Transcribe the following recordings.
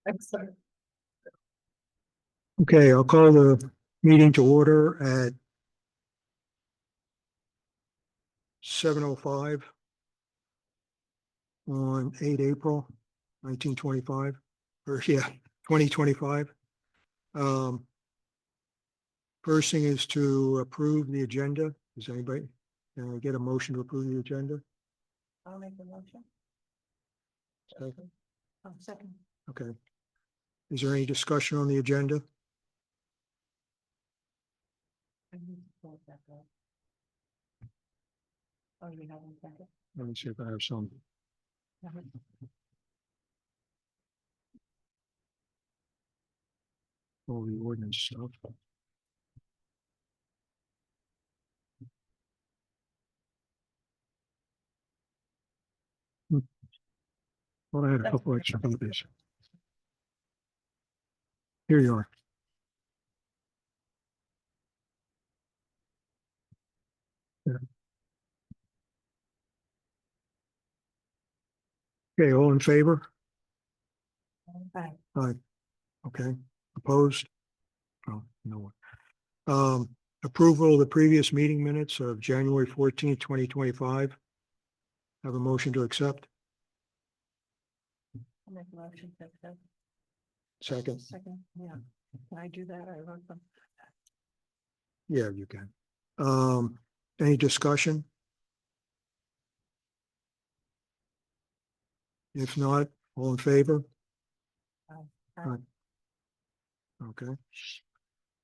Excellent. Okay, I'll call the meeting to order at 7:05 on 8 April 1925, or 2025. First thing is to approve the agenda. Does anybody, can I get a motion to approve the agenda? I'll make the motion. Second. Oh, second. Okay. Is there any discussion on the agenda? I need to pull it back up. Oh, you have one second. Let me see if I have some. All the ordinance stuff. Well, I had a couple extra copies. Here you are. Yeah. Okay, all in favor? Aye. Aye. Okay, opposed? Oh, no one. Approval of the previous meeting minutes of January 14th, 2025. Have a motion to accept? I'll make the motion to accept. Second? Second, yeah. Can I do that? I wrote them. Yeah, you can. Any discussion? If not, all in favor? Aye. Okay.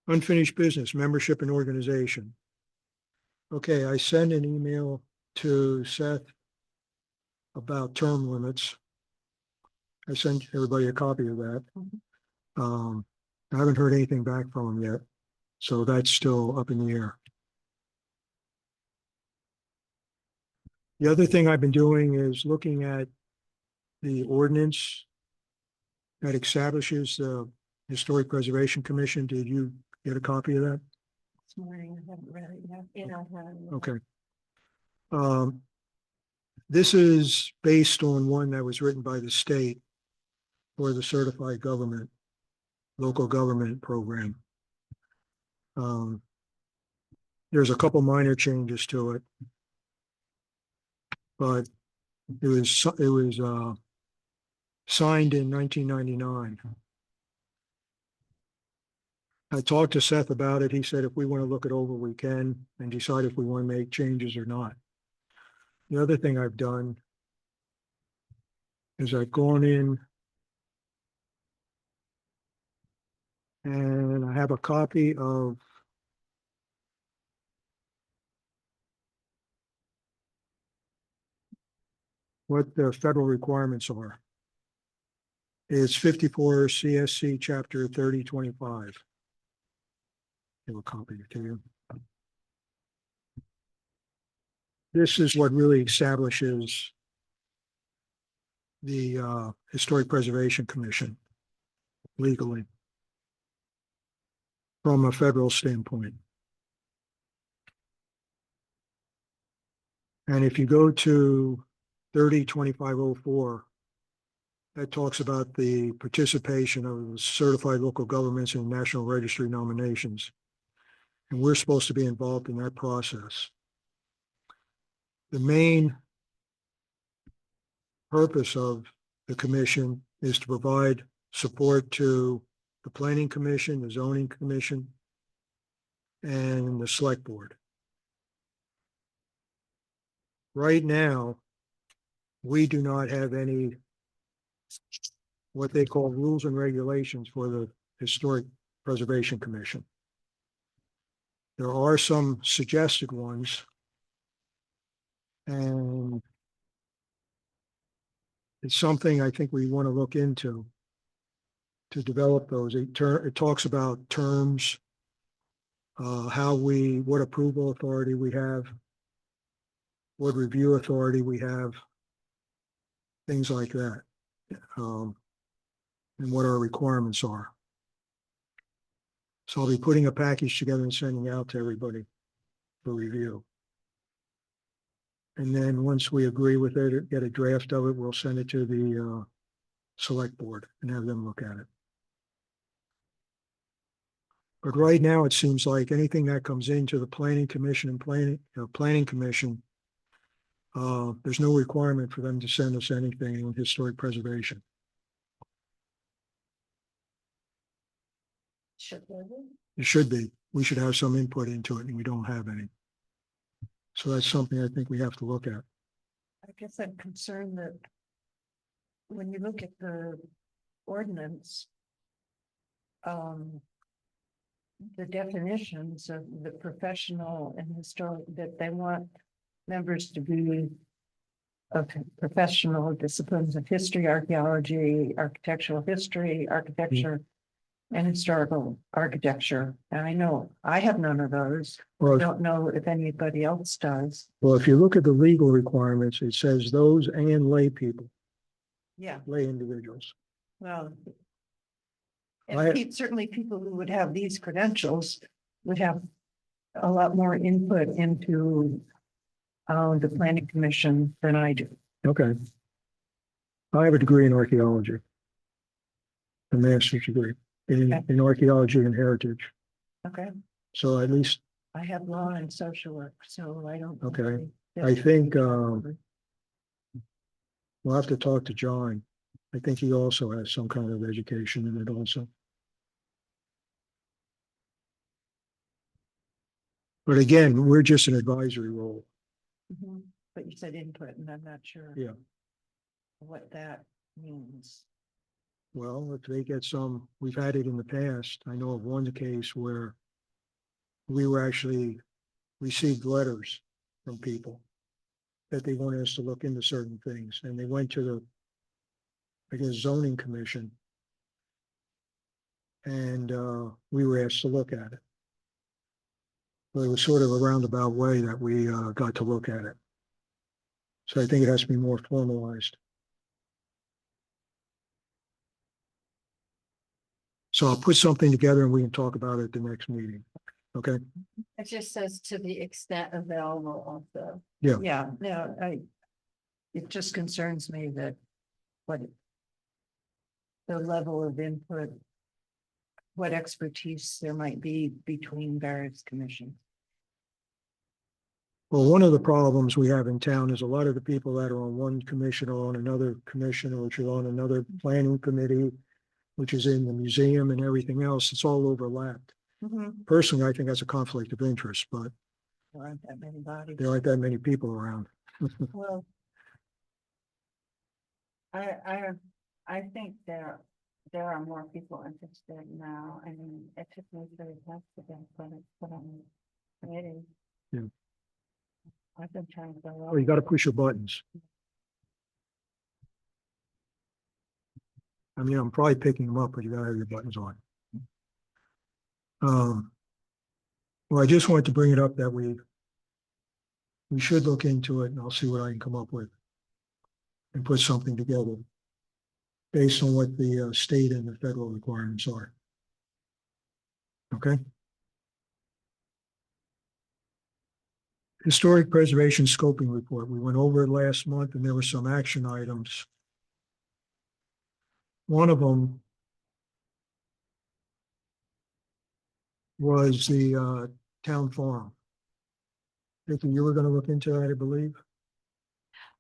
Unfinished business, membership and organization. Okay, I sent an email to Seth about term limits. I sent everybody a copy of that. I haven't heard anything back from him yet, so that's still up in the air. The other thing I've been doing is looking at the ordinance that establishes the Historic Preservation Commission. Did you get a copy of that? This morning, I haven't read it yet. Yeah, I haven't. Okay. This is based on one that was written by the state for the certified government, local government program. There's a couple minor changes to it, but it was signed in 1999. I talked to Seth about it. He said if we want to look it over, we can and decide if we want to make changes or not. The other thing I've done is I've gone in and I have a copy of what the federal requirements are. It's 54 CSC chapter 3025. Give a copy to you. This is what really establishes the Historic Preservation Commission legally from a federal standpoint. And if you go to 302504, that talks about the participation of certified local governments in National Registry nominations. And we're supposed to be involved in that process. The main purpose of the commission is to provide support to the Planning Commission, the Zoning Commission, and the Select Board. Right now, we do not have any what they call rules and regulations for the Historic Preservation Commission. There are some suggested ones, and it's something I think we want to look into to develop those. It talks about terms, what approval authority we have, what review authority we have, things like that, and what our requirements are. So I'll be putting a package together and sending out to everybody for review. And then once we agree with it, get a draft of it, we'll send it to the select board and have them look at it. But right now, it seems like anything that comes into the planning commission and planning commission, there's no requirement for them to send us anything on historic preservation. Should there be? It should be. We should have some input into it, and we don't have any. So that's something I think we have to look at. I guess I'm concerned that when you look at the ordinance, the definitions of the professional and historic, that they want members to be of professional disciplines of history, archaeology, architectural history, architecture, and historical architecture. And I know I have none of those. I Well, don't know if anybody else does. well, if you look at the legal requirements, it says those and lay people, Yeah, lay individuals. well. I- And certainly people who would have these credentials would have a lot more input into the planning commission than I do. Okay. I have a degree in archaeology. A master's degree in archaeology and heritage. Okay, So at least, I have law and social work, so I don't. Okay. I think, we'll have to talk to John. I think he also has some kind of education in it also. But again, we're just an advisory role. Mhm. But you said input, and I'm not sure. Yeah. What that means. Well, if they get some, we've had it in the past. I know of one case where we were actually received letters from people that they wanted us to look into certain things, and they went to the, I guess, zoning commission. And we were asked to look at it. But it was sort of a roundabout way that we got to look at it. So I think it has to be more formalized. So I'll put something together and we can talk about it at the next meeting. Okay? It just says to the extent available also. Yeah, no, it just concerns me that what the level of input, what expertise there might be between various commissions. Well, one of the problems we have in town is a lot of the people that are on one commission are on another commission, which are on another planning committee, which is in the museum and everything else. It's all overlapped. Personally, I think that's a conflict of interest, but There aren't that many bodies. there aren't that many people around. Well, I think there are more people interested now. I mean, it took me 3 months to get put on the committee. Yeah. I've been trying to go. Oh, you got to push your buttons. I mean, I'm probably picking them up, but you got to have your buttons on. Well, I just wanted to bring it up that we should look into it, and I'll see what I can come up with and put something together based on what the state and the federal requirements are. Okay. Historic Preservation Scoping Report. We went over it last month and there were some action items. One of them was the town farm. Vicki, you were going to look into that, I believe.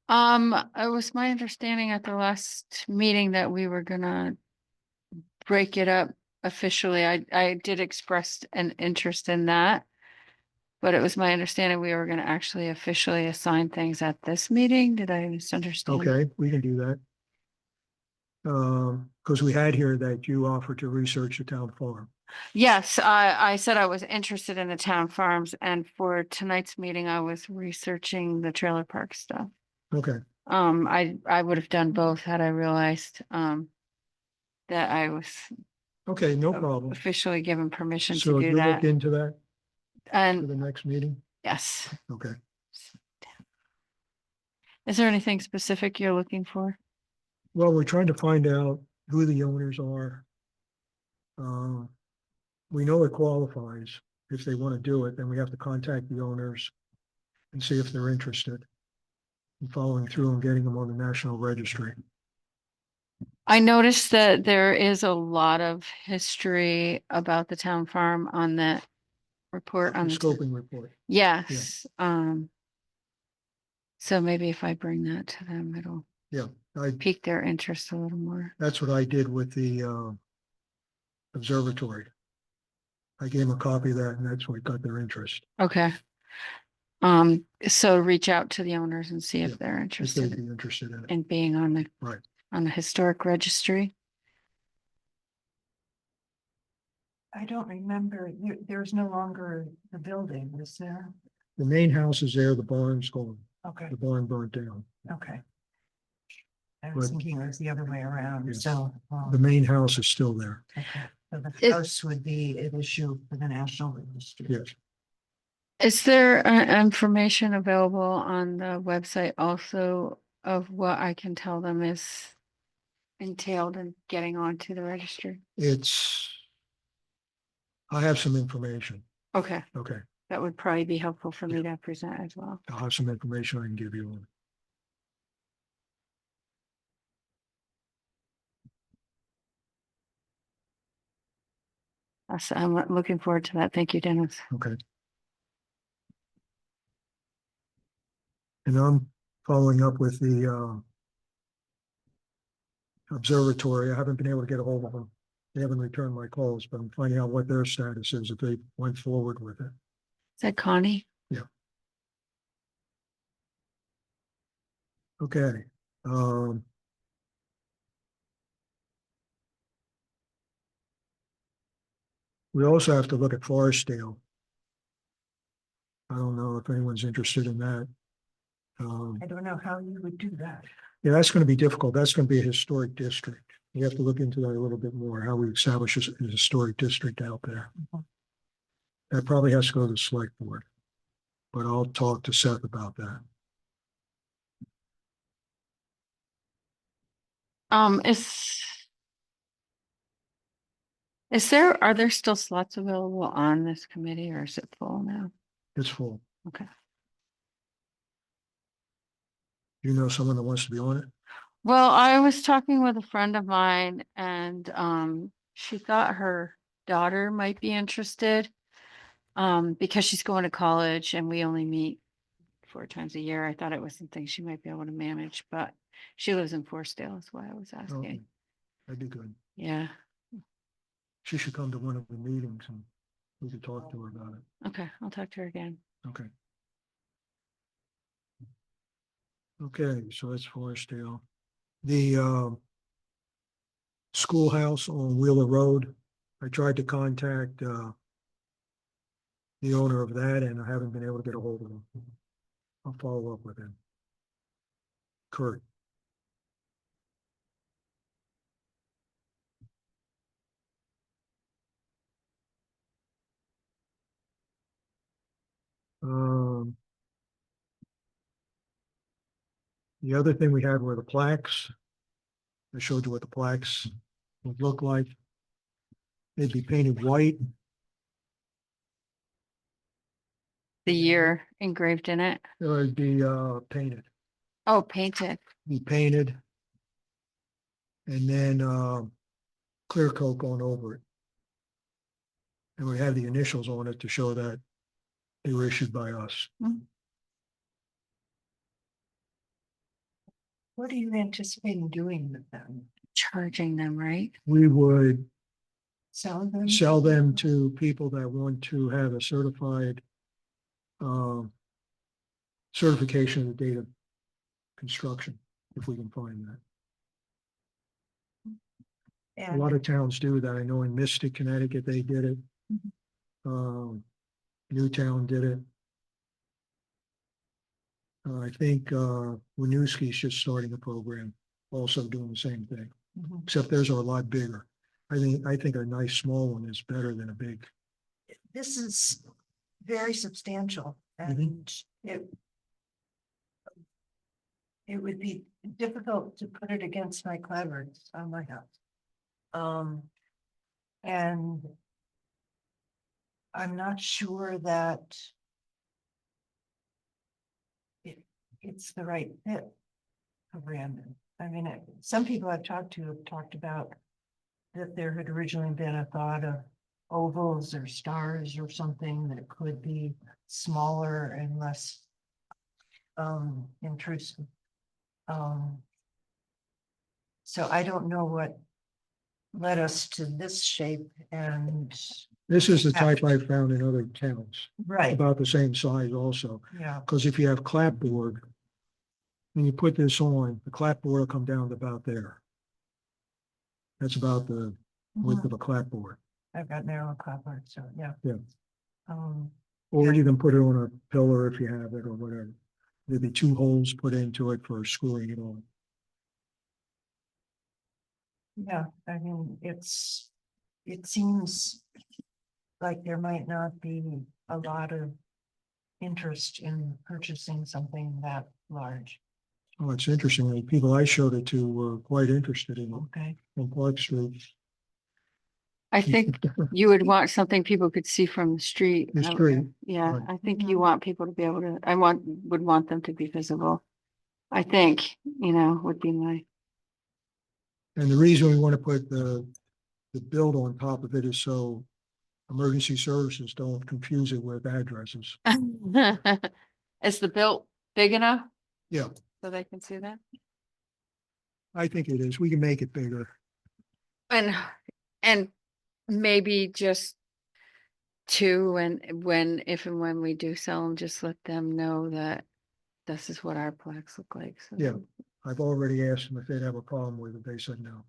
It was my understanding at the last meeting that we were gonna break it up officially. I did express an interest in that. But it was my understanding we were gonna actually officially assign things at this meeting. Did I misunderstand? Okay, we can do that. Because we had here that you offered to research the town farm. Yes, I said I was interested in the town farms, and for tonight's meeting, I was researching the trailer park stuff. Okay, I would have done both had I realized, that I was okay, no problem. officially given permission So to do you look that. into that for And the next meeting? yes, Okay. is there anything specific you're looking for? Well, we're trying to find out who the owners are. We know it qualifies. If they want to do it, then we have to contact the owners and see if they're interested in following through and getting them on the National Registry. I noticed that there is a lot of history about the town farm on that report The on the. scoping report. Yes, so maybe if I bring that to them, it'll Yeah, pique their interest a little more. that's what I did with the observatory. I gave them a copy of that and that's what got their interest. Okay. So reach out to the owners and see Yeah, if they're If they'd interested be interested in it. in being on the, Right. on the historic registry. I don't remember, there's no longer the building, is there? The main house is there, the barn's gone. Okay, The barn burnt down. okay. I was But- thinking it was the other way around, Yes. so. The main house is still there. Okay, so the It- house would be an issue for the National Registry. Yes. Is there information available on the website also of what I can tell them is entailed in getting onto the registry? I have some information. Okay, Okay, that would probably be helpful for me to present as well. I'll have some information I can give you on. I'm looking forward to that. Thank you, Dennis. Okay. And I'm following up with the observatory. I haven't been able to get a hold of them. They haven't returned my calls, but I'm finding out what their status is, if they went forward with it. Is that Connie? Okay. We also have to look at Forestdale. I don't know if anyone's interested in that. I don't know how you would do that. Yeah, that's going to be difficult. That's going to be a historic district. We have to look into that a little bit more, how we establish a historic district out there. Mhm. That probably has to go to the select board, but I'll talk to Seth about that. Are there still slots available on this committee or is it full now? It's full. Okay. You know someone that wants to be on it? Well, I was talking with a friend of mine and she thought her daughter might be interested. Because she's going to college and we only meet 4 times a year. I thought it was something she might be able to manage, but she lives in Forestdale, is why I was Okay, asking. that'd be good. Yeah, She should come to one of the meetings and we could talk to her about it. okay, I'll talk to her again. Okay. Okay, so that's Forestdale. The schoolhouse on Wheeler Road, I tried to contact the owner of that and I haven't been able to get a hold of him. I'll follow up with him. Kurt. The other thing we had were the plaques. I showed you what the plaques would look like. They'd be painted white. The year engraved in it. They'd be painted, Oh, painted. be painted. And then clear coat going over it. And we have the initials on it to show that they were issued by us. What are you anticipating doing with them? Charging them, right? We would Sell them? sell them to people that want to have a certified certification of the date of construction, if we can find that. A lot And of towns do that. I know in Mystic, Connecticut, they did it. Newtown did it. I think Winooski's just starting a program, also doing the same thing, Mhm. except theirs are a lot bigger. I think a nice small one is better than a big. This is very substantial Mm-hmm. and it would be difficult to put it against my clapboards on my house. And I'm not sure that it's the right fit for Brandon. I mean, some people I've talked to have talked about that there had originally been a thought of ovals or stars or something that could be smaller and less intrusive. So I don't know what led us to this shape and, This is the type I found in other towns, right, about the same size also. yeah, Because if you have clapboard, when you put this on, the clapboard will come down to about there. That's about the width of a clapboard. I've got narrow clapboard, so yeah. Yeah. Um, Or you can put it on a pillar if you have it or whatever. There'd be 2 holes put into it for screwing it on. yeah, I mean, it seems like there might not be a lot of interest in purchasing something that large. Oh, it's interesting. The people I showed it to were quite interested in it Okay, on Park Street. I think you would want something people could see from the street. The street, Yeah, right. I think you Mhm. want people to be able to, would want them to be visible. I think, would be my, And the reason we want to put the build on top of it is so emergency services don't confuse it with addresses. is the built big enough Yeah, so they can see that? I think it is. We can make it bigger. And maybe just two, and if and when we do sell them, just let them know that this is what our plaques look like. So Yeah. I've already asked them if they'd have a problem with it. They said no.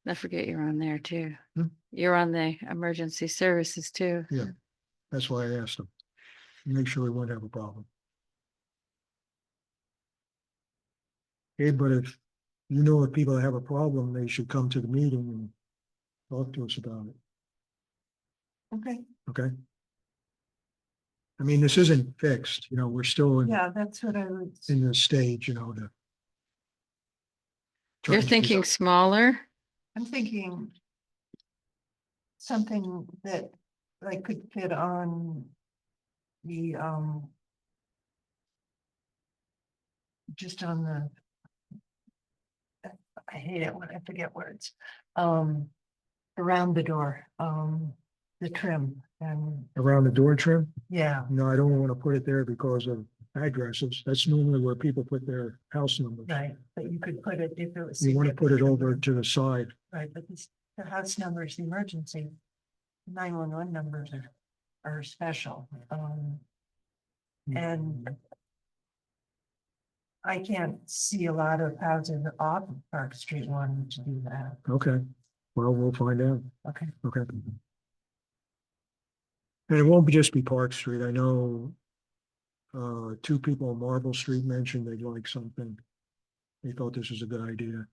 I forget you're on there too. Hmm? You're on the emergency services too. Yeah. That's why I asked them. Make sure we won't have a problem. Okay, but if you know if people have a problem, they should come to the meeting and talk to us about it. okay, Okay? I mean, this isn't fixed, we're still in yeah, that's what I would, the stage, to. You're trying to thinking smaller? I'm thinking something that like could fit on the, just on the, I hate it when I forget words, around the door, the trim and, around the door trim. yeah, No, I don't want to put it there because of addresses. That's normally where people put their house numbers. right, but you could put it if it was. You want to put it significant. over to the side. Right, but the house numbers, the emergency 911 numbers are special, and I can't see a lot of houses off of Park Street wanting to do that. Okay, well, we'll find out. Okay, Okay. And it won't just be Park Street. I know 2 people on Marble Street mentioned they'd like something. They thought this was a good idea.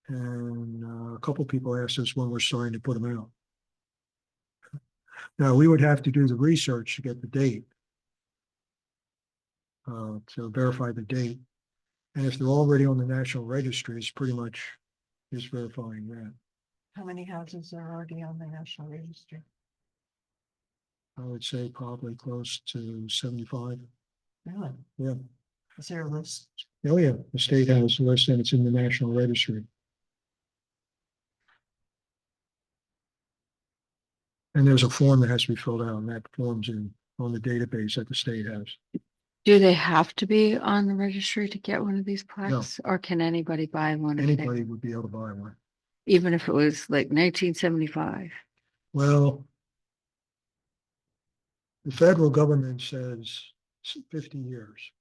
And a couple people asked us when we're starting to put them out. Now, we would have to do the research to get the date. To verify the date. And if they're already on the National Registry, it's pretty much just verifying that. how many houses are already on the National Registry? I would say probably close to 75. Really? Yeah. Is there a list? Oh, yeah, the state has a list and it's in the National Registry. And there's a form that has to be filled out, and that form's on the database that the state has. Do they have to be on the registry to get one of these plaques, or can anybody buy one? if they- Anybody would be able to buy one. Even if it was like 1975? Well, the federal government says 50 years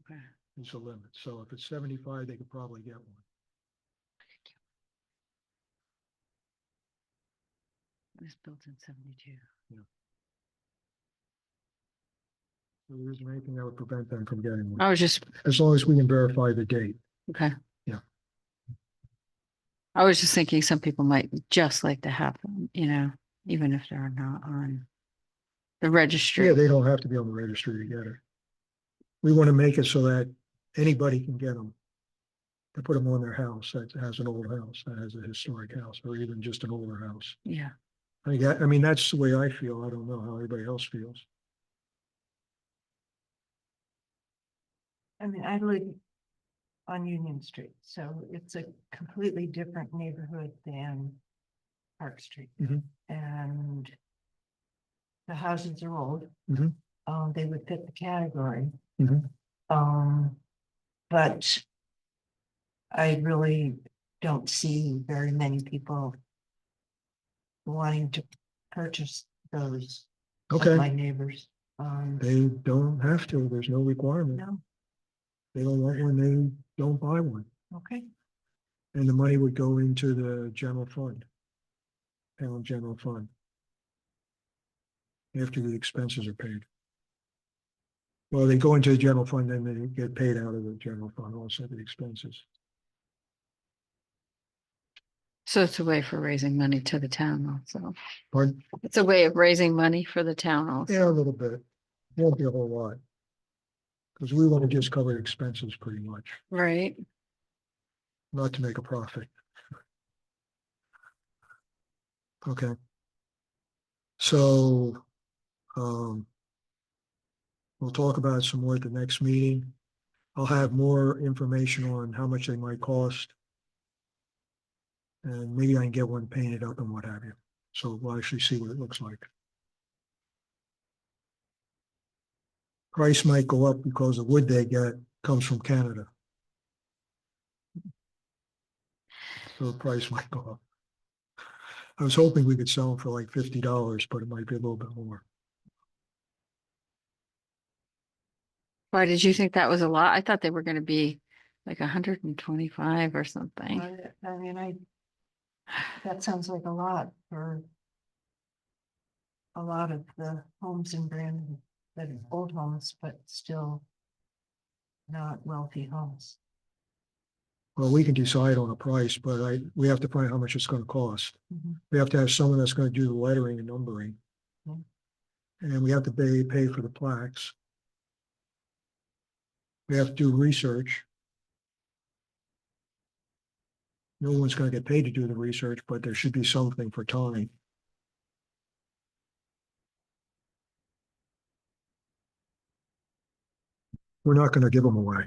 Okay. is the limit. So if it's 75, they could probably get one. It was built in 72. So there isn't anything that would prevent them from getting one, I was just, as long as we can verify the date. okay. Yeah. I was just thinking some people might just like to have them, even if they're not on the registry. Yeah, they don't have to be on the registry to get it. We want to make it so that anybody can get them. To put them on their house that has an old house, that has a historic house, or even just an older house. Yeah. I mean, that's the way I feel. I don't know how everybody else feels. I mean, I live on Union Street, so it's a completely different neighborhood than Park Street. Mhm. And the houses are old. Mhm. They would fit the category. Mhm. But I really don't see very many people wanting to purchase those of Okay, my neighbors. they don't have to, there's no requirement. No, They don't want one, they don't buy one. okay, And the money would go into the general fund. Town general fund. After the expenses are paid. Well, they go into the general fund, then they get paid out of the general fund, also the expenses. So it's a way for raising money to the town also. Pardon? It's a way of raising money for the town Yeah, a also. little bit. Won't be a whole lot. Because we want to just cover expenses pretty much, Right? not to make a profit. Okay. So, we'll talk about it some more at the next meeting. I'll have more information on how much they might cost. And maybe I can get one painted up and what have you. So we'll actually see what it looks like. Price might go up because the wood they get comes from Canada. So the price might go up. I was hoping we could sell them for like $50, but it might be a little bit more. Why did you think that was a lot? I thought they were gonna be like 125 or something. I mean, that sounds like a lot for a lot of the homes in Brandon, that are old homes, but still not wealthy homes. Well, we can decide on a price, but we have to find how much it's going to cost. Mhm. We have to have someone that's going to do the lettering and numbering. Mhm. And we have to pay for the plaques. We have to do research. No one's going to get paid to do the research, but there should be something for time. We're not going to give them away.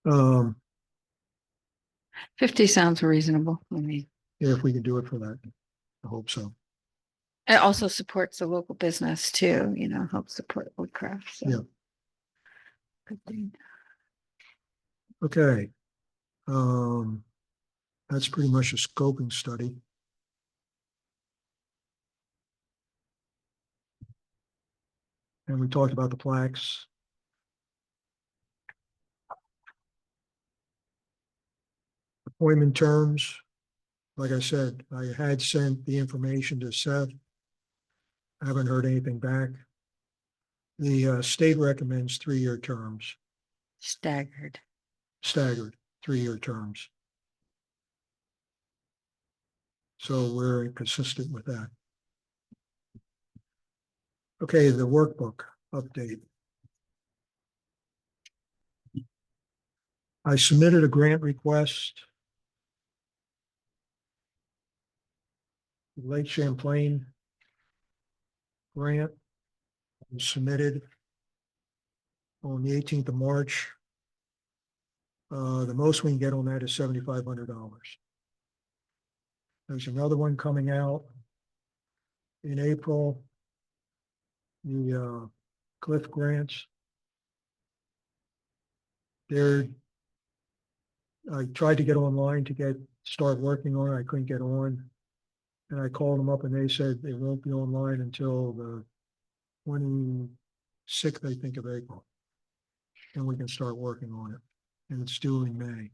Um, 50 sounds reasonable. I mean, if we can do it for that, I hope so. it also supports the local business too, helps support woodcraft. So. Yeah. Good thing. Okay. That's pretty much a scoping study. And we talked about the plaques. Appointment terms. Like I said, I had sent the information to Seth. I haven't heard anything back. The state recommends 3-year terms, Staggered. staggered 3-year terms. So we're consistent with that. Okay, the workbook update. I submitted a grant request. Lake Champlain grant was submitted on the 18th of March. The most we can get on that is $7,500. There's another one coming out in April. The Cliff grants. I tried to get online to start working on it. I couldn't get on. And I called them up and they said they won't be online until the 26th, I think, of April. And we can start working on it. And it's due in May.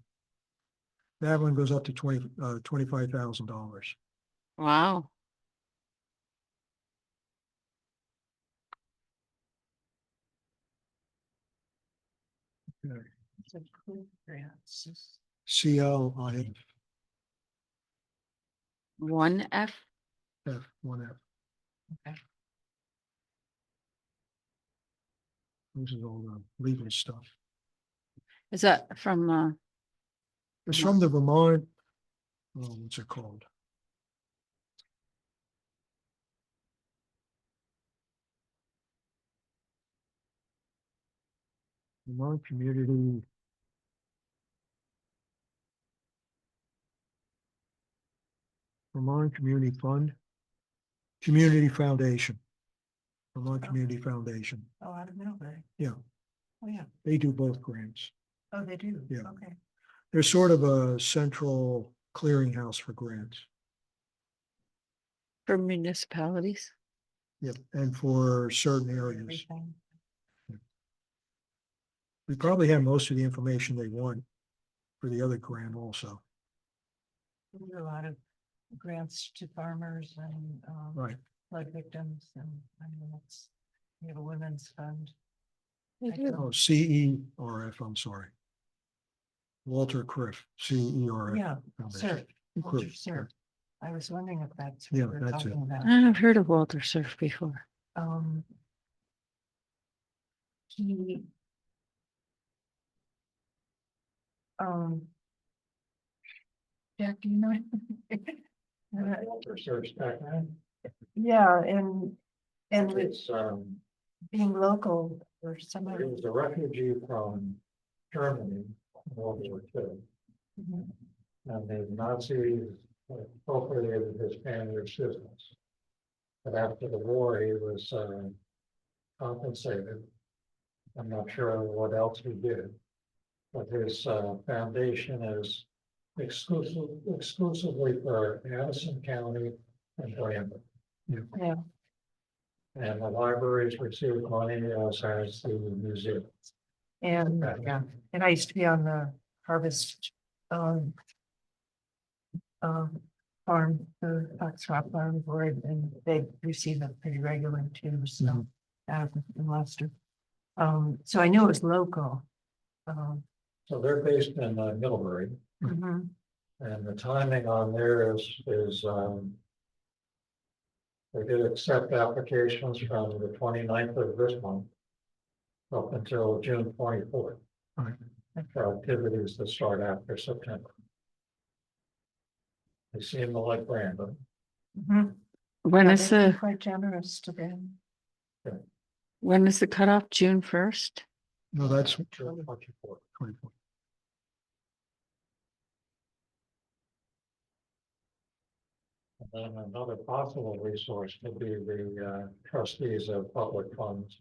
That one goes up to $25,000. Wow. Okay. It's a good grants. CLIF, 1F. 1F. Okay. This is all the legal stuff. Is that from It's from the Vermont, what's it called? Vermont Community. Vermont Community Fund. Community Foundation. Vermont Community Foundation. Oh, out of Middlebury. Yeah, Oh, yeah. they do both grants. Oh, they do? Yeah. Okay. They're sort of a central clearinghouse for grants. For municipalities. Yep, and for certain areas. Everything. We probably have most of the information they want for the other grant also. We do a lot of grants to farmers and, Right. flood victims and, I mean, that's, we have a women's fund. They I do. don't- Oh, CERF, I'm sorry. Walter Criff, CERF. Yeah, Foundation. sir, Walter Criff, Sir. I was wondering if that's Yeah, what we're that's it. talking about. I've heard of Walter Surf before. Um. He. Jack, do you know? Yeah, and with It's, being local or somehow. he was a refugee from Germany, in World War II, Mhm. and the Nazis appropriated his family's business. But after the war, he was compensated. I'm not sure what else he did. But his foundation is exclusively for Addison County and Granbury. Yeah, And the libraries receive money as has the museum. and, yeah, and I used to be on the harvest, farm, the Foxcroft Farm Board, and they receive it pretty regularly too, so, Mhm. out in Leicester. So I knew it was local. So they're based in Middlebury, Mhm. and the timing on theirs is they did accept applications from the 29th of this month up until June 24th. Right. For activities that start after September. They seem to like Brandon. Mhm. When Yeah, is they've been the, quite generous to them. when is the cutoff? June 1st? No, that's June 24th. 24. And then another possible resource could be the trustees of public funds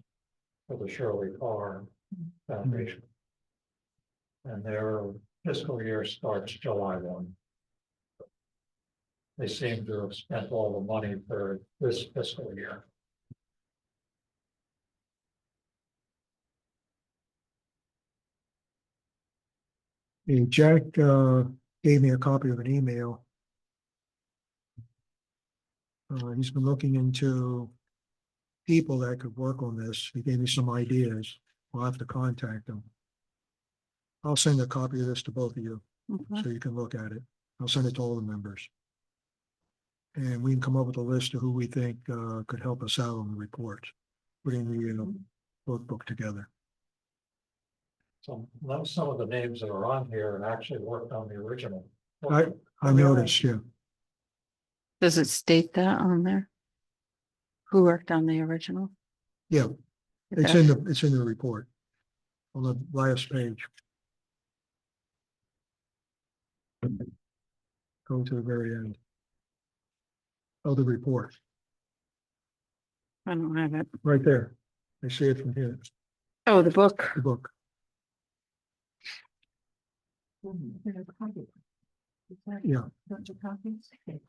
for the Shirley Farr Foundation. And their fiscal year starts July 1. They seem to have spent all the money for this fiscal year. Hey, Jack gave me a copy of an email. He's been looking into people that could work on this. He gave me some ideas. We'll have to contact them. I'll send a copy of this to both of you Okay. so you can look at it. I'll send it to all the members. And we can come up with a list of who we think could help us out on the report, putting the workbook together. So some of the names that are on here actually worked on the original. I really? noticed, yeah. Does it state that on there? Who worked on the original? Yeah, it's Okay. it's in the report on the last page. Go to the very end of the report, I don't have it. right there. I see it from here, Oh, the book. the book. Mhm. There's a copy. Is that- Yeah, Don't you copies? Okay.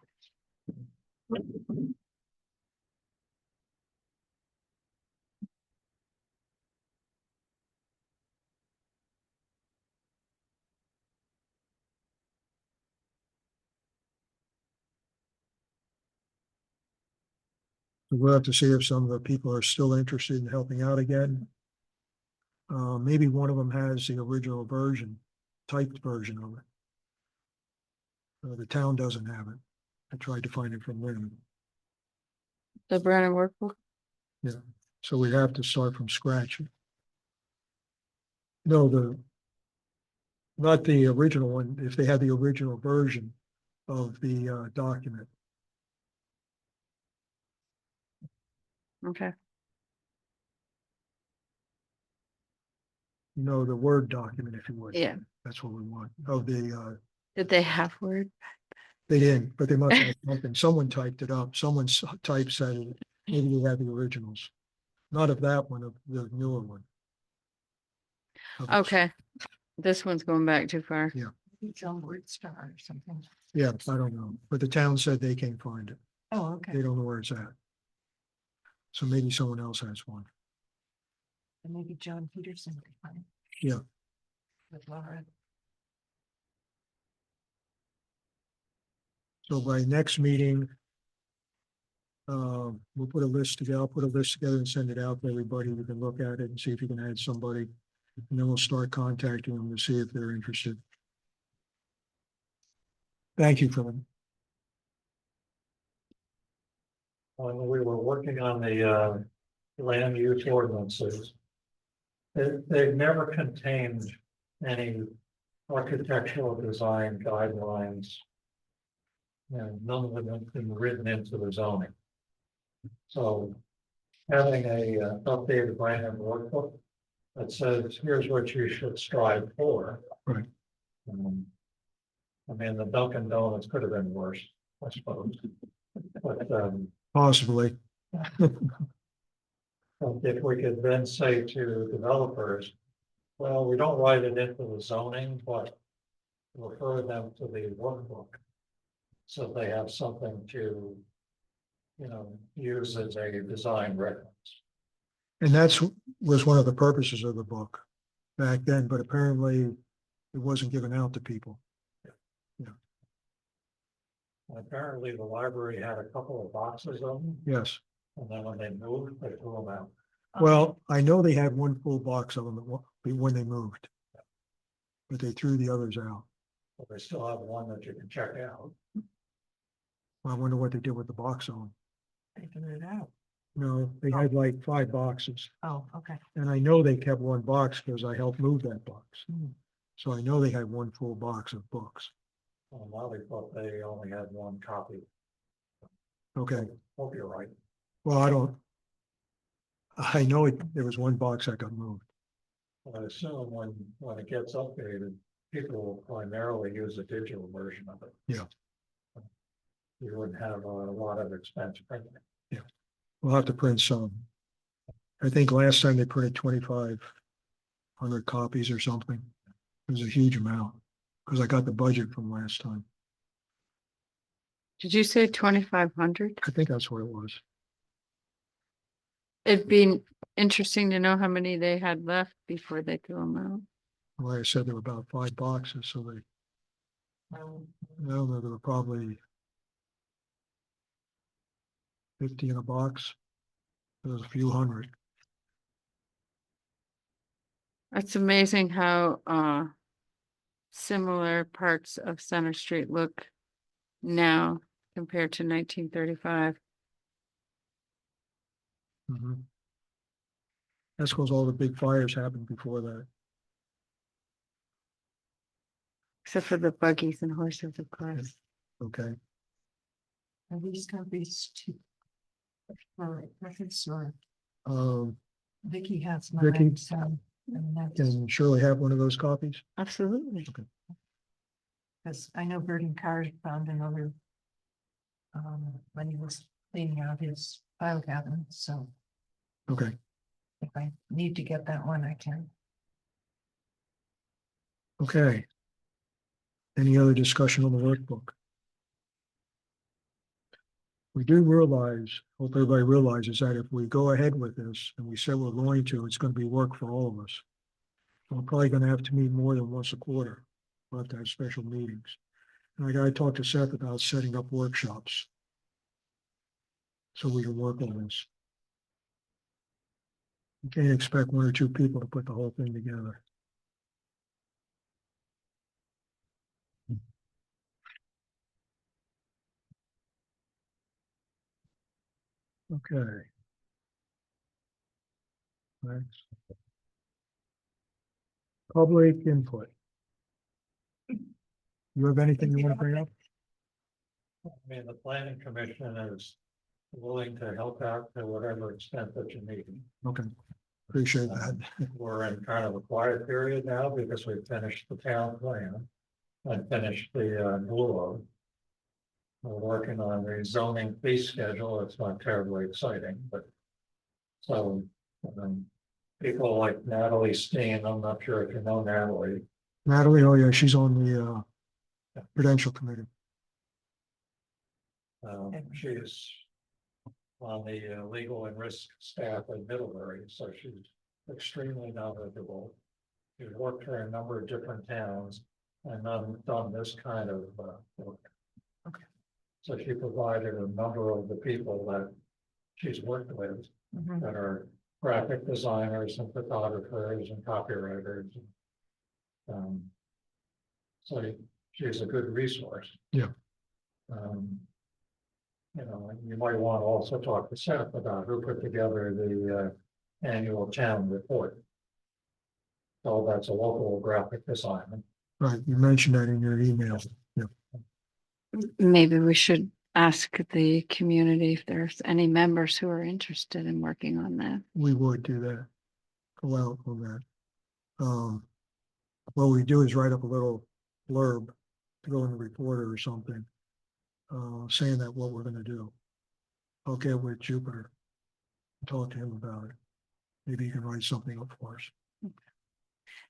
so we'll have to see if some of the people are still interested in helping out again. Maybe one of them has the original version, typed version of it. The town doesn't have it. I tried to find it from them. The Brennan workbook. So we'd have to start from scratch. No, not the original one, if they had the original version of the document. Okay. No, the Word document, if you would. Yeah, That's what we want. Oh, did they have Word? they didn't, but they must have something. Someone typed it up. Someone's typeset it. Maybe they have the originals. Not of that one, of the newer one. Of the- Okay, this one's going back too far. Yeah. John Word Star or something. Yeah, I don't know, but the town said they can't find it. Oh, They okay. don't know where it's at. So maybe someone else has one. And maybe John Peterson could find. it. Yeah. With Laura. So by next meeting, we'll put a list together. I'll put a list together and send it out to everybody. We can look at it and see if you can add somebody. And then we'll start contacting them to see if they're interested. Thank you, Philip. When we were working on the land use ordinances. They've never contained any architectural design guidelines. And none of them have been written into the zoning. So having a updated brand workbook that says, here's what you should strive for. Right. I mean, the Dunkin' Donuts could have been worse, I suppose. But Possibly. if we could then say to developers, well, we don't write it into the zoning, but refer them to the workbook. So they have something to, use as a design reference. And was one of the purposes of the book back then, but apparently it wasn't given out to people. And apparently the library had a couple of boxes of them, Yes. and then when they moved, they threw them out. Well, I know they had one full box of them when they moved. But they threw the others out. But they still have one that you can check out. I wonder what they did with the box on. Taking it out. No, they had like 5 boxes. Oh, okay. And I know they kept one box because I helped move that box. Hmm. So I know they had one full box of books. Well, now they thought they only had one copy. Okay, Hope you're right. well, I know there was one box that got moved. But I assume when it gets updated, people will primarily use a digital version of it. Yeah. You wouldn't have a lot of expense printing. We'll have to print some. I think last time they printed 2,500 copies or something. It was a huge amount because I got the budget from last time. Did you say 2,500? I think that's what it was. It'd be interesting to know how many they had left before they threw them out. Like I said, there were about 5 boxes, so they, I don't know, there were probably 50 in a box. There was a few hundred. It's amazing how similar parts of Center Street look now compared to 1935. Mhm. That's because all the big fires happened before that. Except for the buggies and horses, of course. Okay, Are these copies to? For reference or Vicky has Vicky? mine, so. And that's, can Shirley have one of those copies? Absolutely. because I know Burton Carr found another. When he was cleaning out his file cabinet, so Okay, if I need to get that one, I can. okay. Any other discussion on the workbook? We do realize, hope everybody realizes that if we go ahead with this and we said we're going to, it's going to be work for all of us. We're probably going to have to meet more than once a quarter. We'll have to have special meetings. And I gotta talk to Seth about setting up workshops. So we can work on this. You can't expect 1 or 2 people to put the whole thing together. Okay. Next. Public input. You have anything you want to bring up? I mean, the planning commission is willing to help out to whatever extent that you need. Okay, Appreciate that. We're in kind of a quiet period now because we've finished the town plan and finished the blue. We're working on the zoning fee schedule. It's not terribly exciting, but so people like Natalie Steen, I'm not sure if you know Natalie. Natalie, oh yeah, she's on the Prudential Committee. She's on the legal and risk staff at Middlebury, so she's extremely knowledgeable. She's worked for a number of different towns and done this kind of work. Okay. So she provided a number of the people that she's worked with Mhm. that are graphic designers and photographers and copywriters. So she's a good resource. Yeah. And you might want to also talk to Seth about who put together the annual town report. So that's a local graphic designer. Right, you mentioned that in your email. Maybe we should ask the community if there's any members who are interested in working on that. We would do that. Go out on that. What we do is write up a little blurb to go in the reporter or something. Saying that what we're gonna do. I'll get with Jupiter. Talk to him about it. Maybe he can write something up for us.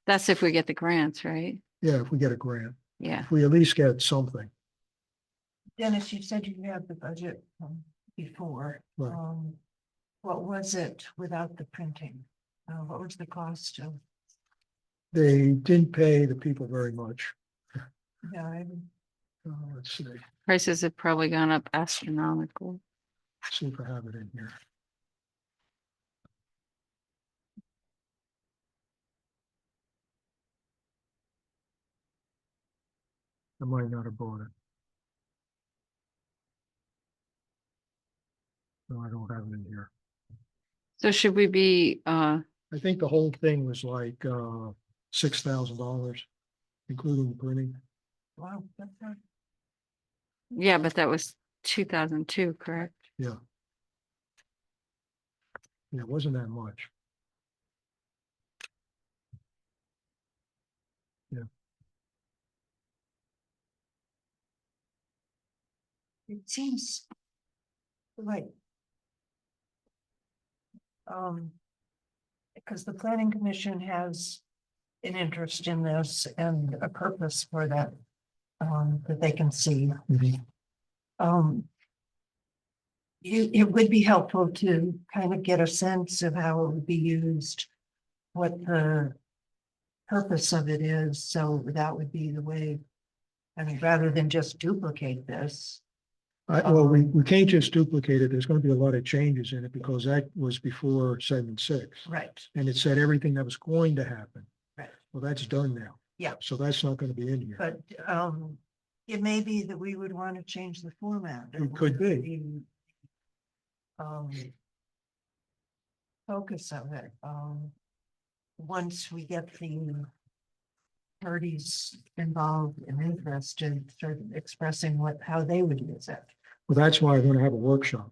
That's if we get the grants, right? Yeah, if we get a grant, Yeah. if we at least get something. Dennis, you said you had the budget before. Right. What was it without the printing? What was the cost of? They didn't pay the people very much. Yeah, Let's see, Prices have probably gone up astronomical. see if I have it in here. I might not have bought it. No, I don't have it in here. So should we be, I think the whole thing was like $6,000, including the printing. wow, that's not. yeah, but that was 2002, correct? Yeah. Yeah, it wasn't that much. It seems like. Because the planning commission has an interest in this and a purpose for that, that they can see. It would be helpful to kind of get a sense of how it would be used, what the purpose of it is, so that would be the way. I mean, rather than just duplicate this. Well, we can't just duplicate it. There's gonna be a lot of changes in it because that was before 7.6. Right. And it said everything that was going to happen. Right. Well, that's done now. Yeah. So that's not gonna be in here. But it may be that we would want to change the format. It could be. Focus of it, once we get the parties involved and interested, start expressing how they would use it. Well, that's why I'm gonna have a workshop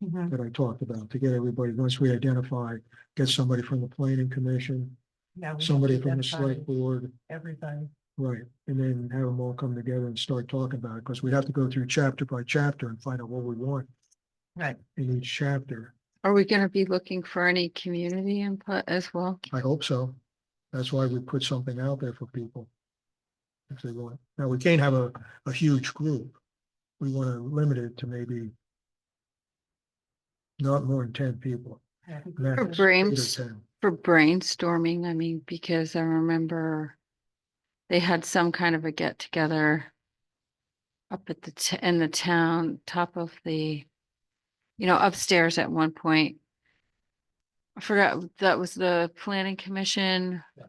Mhm. that I talked about to get everybody, once we identify, get somebody from the planning commission, Yeah, we have somebody to from the identify select board, everybody. right? And then have them all come together and start talking about it, because we'd have to go through chapter by chapter and find out what we want Right. in each chapter. Are we gonna be looking for any community input as well? I hope so. That's why we put something out there for people. If they want. Now, we can't have a huge group. We want to limit it to maybe not more than 10 people. max, For 8 or brains, 10. for brainstorming, I mean, because I remember they had some kind of a get together up at in the town, top of the, upstairs at one point. I forgot, that was the planning commission Yeah.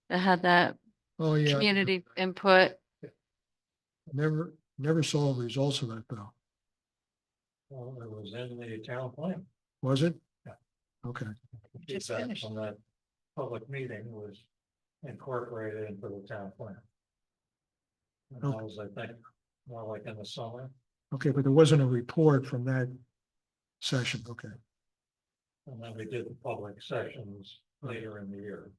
that had that Oh, yeah. community input. Never saw the results of that though. Well, it was in the town plan. Was it? Yeah. Okay. Just Feedback finished. from that public meeting was incorporated into the town plan. And that Okay. was, I think, more like in the summer. Okay, but there wasn't a report from that session. Okay. And then we did the public sessions later in the year.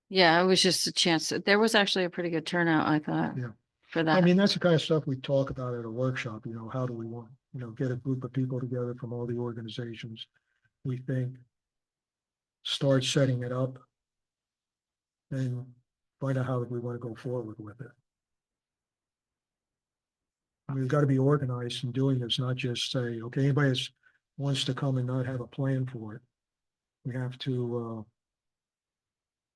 Yeah, it was just a chance. There was actually a pretty good turnout, I thought. Yeah. For I that. mean, that's the kind of stuff we talk about at a workshop, how do we want, get a group of people together from all the organizations we think, start setting it up, and find out how we want to go forward with it. I mean, we've got to be organized in doing this, not just say, okay, anybody that wants to come and not have a plan for it. We have to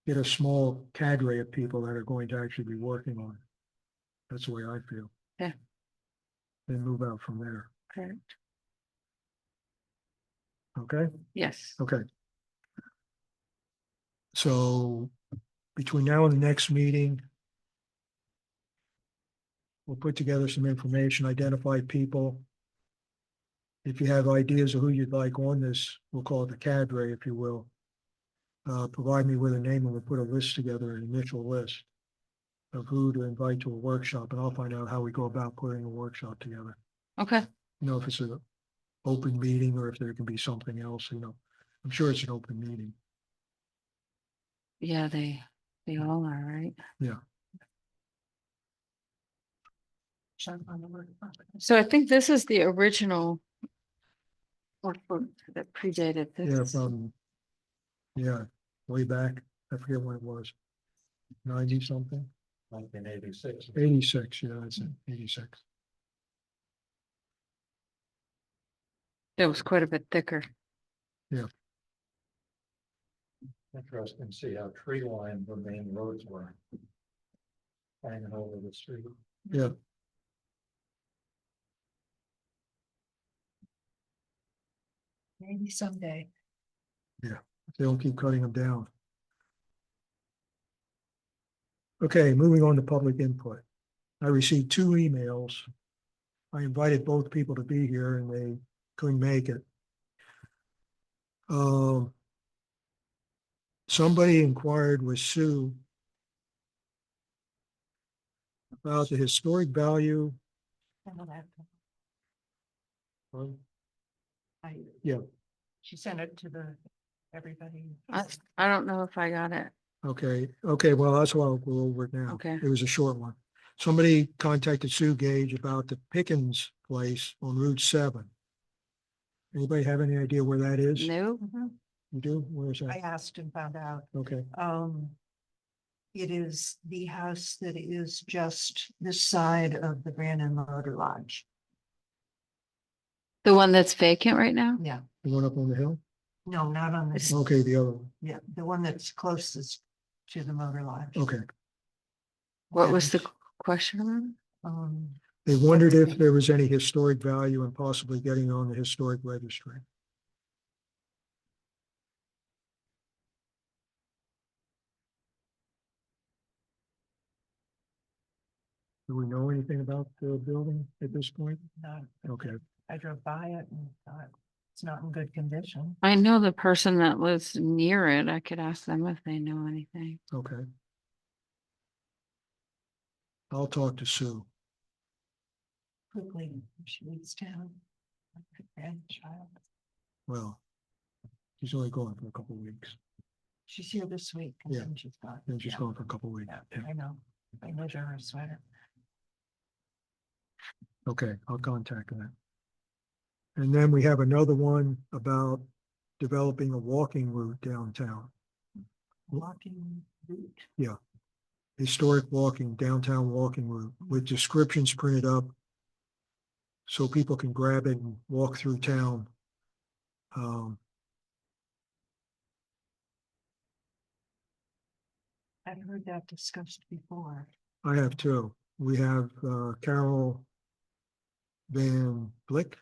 get a small cadre of people that are going to actually be working on it. That's the way I feel. Yeah. Then move out from there. Correct. Okay? Yes. Okay. So between now and the next meeting, we'll put together some information, identify people. If you have ideas of who you'd like on this, we'll call it the cadre, if you will. Provide me with a name and we'll put a list together, an initial list of who to invite to a workshop, and I'll find out how we go about putting a workshop together. Okay. If it's an open meeting or if there can be something else, I'm sure it's an open meeting. Yeah, they all are, right? Yeah. So I think this is the original workbook that predated Yeah, this. way back. I forget when it was. 90 something, 1986. 86. Yeah, that's it. 86. It was quite a bit thicker. Interesting to see how tree lined the main roads were. Hanging over the street. Yeah. Maybe someday. They don't keep cutting them down. Okay, moving on to public input. I received 2 emails. I invited both people to be here and they couldn't make it. Somebody inquired with Sue about the historic value. Yeah. She sent it to everybody. I don't know if I got it. Okay, well, that's why I'll go over it now. Okay. It was a short one. Somebody contacted Sue Gage about the Pickens place on Route 7. Anybody have any idea where that is? No. You do? Where is I that? asked and found out. Okay, It is the house that is just this side of the Brandon Motor Lodge. The one that's vacant right now? Yeah, the one up on the hill? no, not on this. Okay, the other one. Yeah, the one that's closest to the Motor Lodge. Okay. What was the question about? They wondered if there was any historic value in possibly getting on the historic registry. Do we know anything about the building at this point? No, Okay, I drove by it and thought it's not in good condition. I know the person that lives near it. I could ask them if they know anything. okay. I'll talk to Sue. Quickly, she leaves town. Like her grandchild. Well, she's only going for a couple of weeks. She's here this week. And Yeah. then she's gone. Then she's Yeah, gone for a couple of weeks. Yeah, Yeah. I know. I measure her sweater. Okay, I'll contact that. And then we have another one about developing a walking route downtown. Walking route. Historic walking, downtown walking route with descriptions printed up so people can grab it and walk through town. I've heard that discussed before. I have 2. We have Carol Van Blick.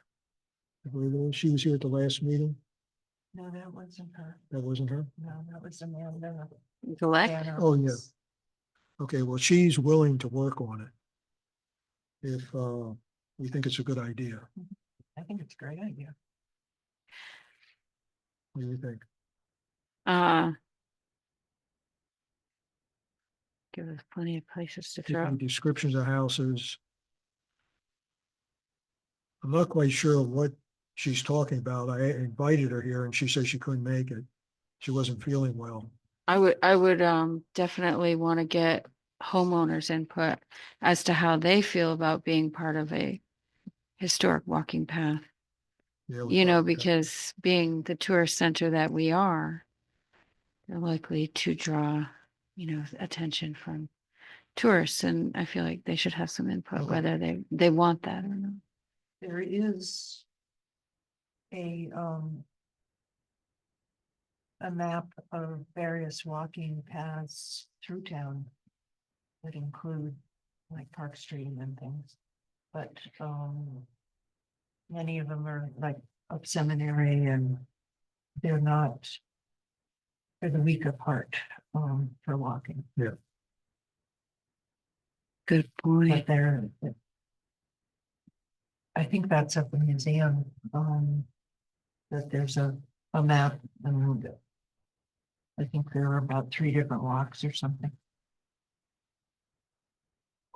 I believe it is. She was here at the last meeting. No, that wasn't her. That wasn't her? No, that was Amanda. Collect? Banner. Oh, yeah. Okay, well, she's willing to work on it. If we think it's a good idea. I think it's a great idea. What do you think? Give us plenty of places to Give throw. me descriptions of houses. I'm not quite sure what she's talking about. I invited her here and she said she couldn't make it. She wasn't feeling well. I would definitely want to get homeowners' input as to how they feel about being part of a historic walking path. Yeah, we You know, talked about- because being the tourist center that we are, they're likely to draw, attention from tourists, and I feel like they should have some input, Okay. whether they want that or not. There is a map of various walking paths through town that include like Park Street and things. But many of them are like up Seminary and they're not, they're the weaker part for walking, Good point. but they're I think that's at the museum, that there's a map and I think there are about 3 different walks or something.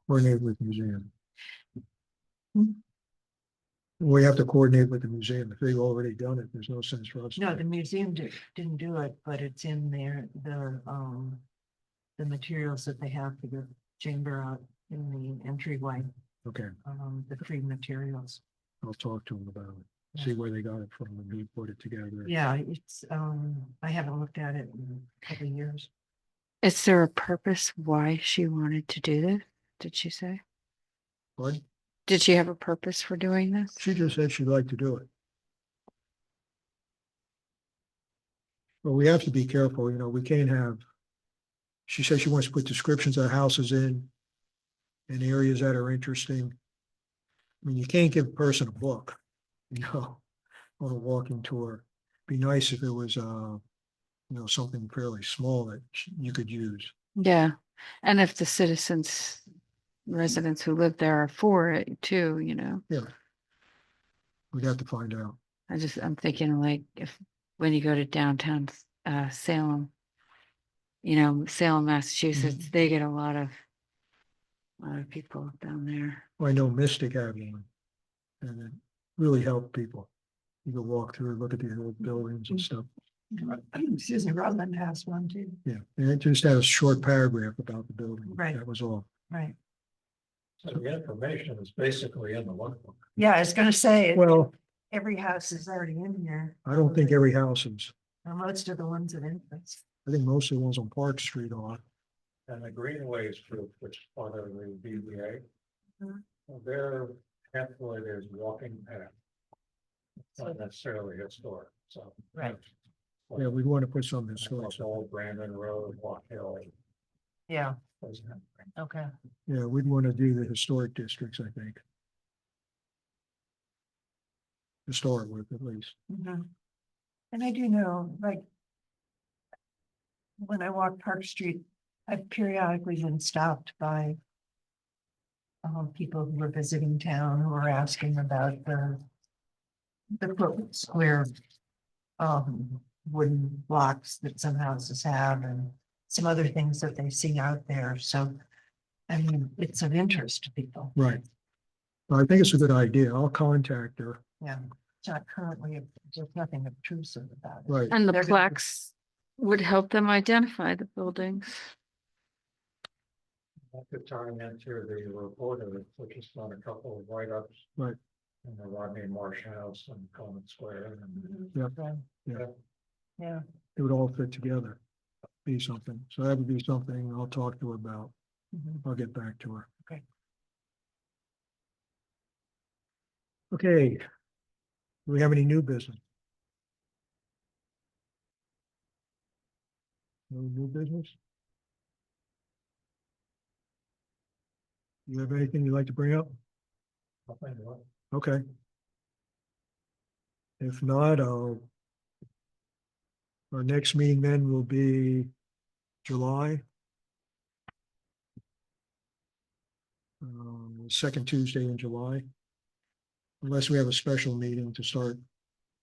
Coordinate with the museum. Hmm. We have to coordinate with the museum. If they've already done it, there's no sense for us. No, the museum didn't do it, but it's in there, the materials that they have for the chamber out in the entryway, Okay, the free materials. I'll talk to them about it, see where they got it from and we put it together. Yeah, it's, I haven't looked at it in a couple of years. Is there a purpose why she wanted to do this? Did she say? But Did she have a purpose for doing this? she just said she'd like to do it. But we have to be careful, we can't have. She said she wants to put descriptions of houses in areas that are interesting. I mean, you can't give a person a book, on a walking tour. Be nice if it was, something fairly small that you could use. Yeah, and if the residents who live there are for it too, Yeah. We'd have to find out. I'm thinking like when you go to downtown Salem, Salem, Massachusetts, they get a lot of people down there. Well, I know Mystic had one. And it really helped people. You could walk through, look at the old buildings and stuff. Excuse me, Rutland has one too. Yeah, and it just had a short paragraph about the building. Right. That was all. Right. So the information is basically in the workbook. Yeah, I was gonna say, Well, every house is already in here. I don't think every house is. Or most of the ones of interest. I think most of the ones on Park Street are. And the Greenways group, which is part of the BBA. Mhm. Their template is walking path. It's not necessarily historic, so. Right. Yeah, we want to put some in store. Like Old Brandon Road, Walk Hill. Yeah, those kind of things. okay. Yeah, we'd want to do the historic districts, I think. To start with, at least. Mhm. And I do know, like. When I walk Park Street, I've periodically been stopped by. People who were visiting town who were asking about the foot square. Wooden blocks that some houses have and some other things that they see out there, so. I mean, it's of interest to people, Right. Well, I think it's a good idea. I'll contact her. yeah. It's not currently, there's nothing obtrusive about it. Right. And the They're gonna- plaques would help them identify the buildings. That could turn into the reporter, which has done a couple of write-ups. Right. In the Rodney Marsh House and Common Square and. Yeah. Right. Yeah. Yeah, It would all fit together. Be something. So that would be something I'll talk to her about. mhm. I'll get back to her. Okay. Okay. Do we have any new business? No new business? You have anything you'd like to bring up? Nothing, what? Okay. If not, our next meeting then will be July. Second Tuesday in July. Unless we have a special meeting to start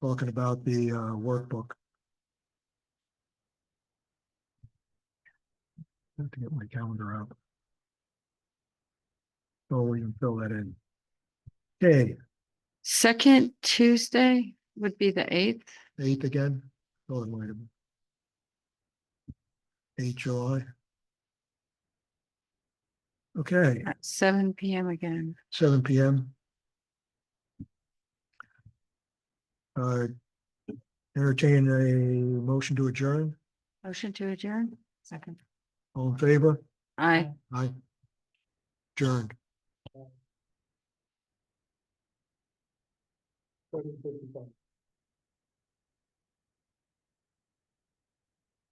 talking about the workbook. I have to get my calendar out. Oh, we can fill that in. Okay, Second Tuesday would be the 8th. 8th again? Oh, wait a minute. 8 July. Okay, At 7 PM again. 7 PM. Entertain a motion to adjourn. Motion to adjourn? Second. All in favor? Aye. Aye. Adjourned. 7:55.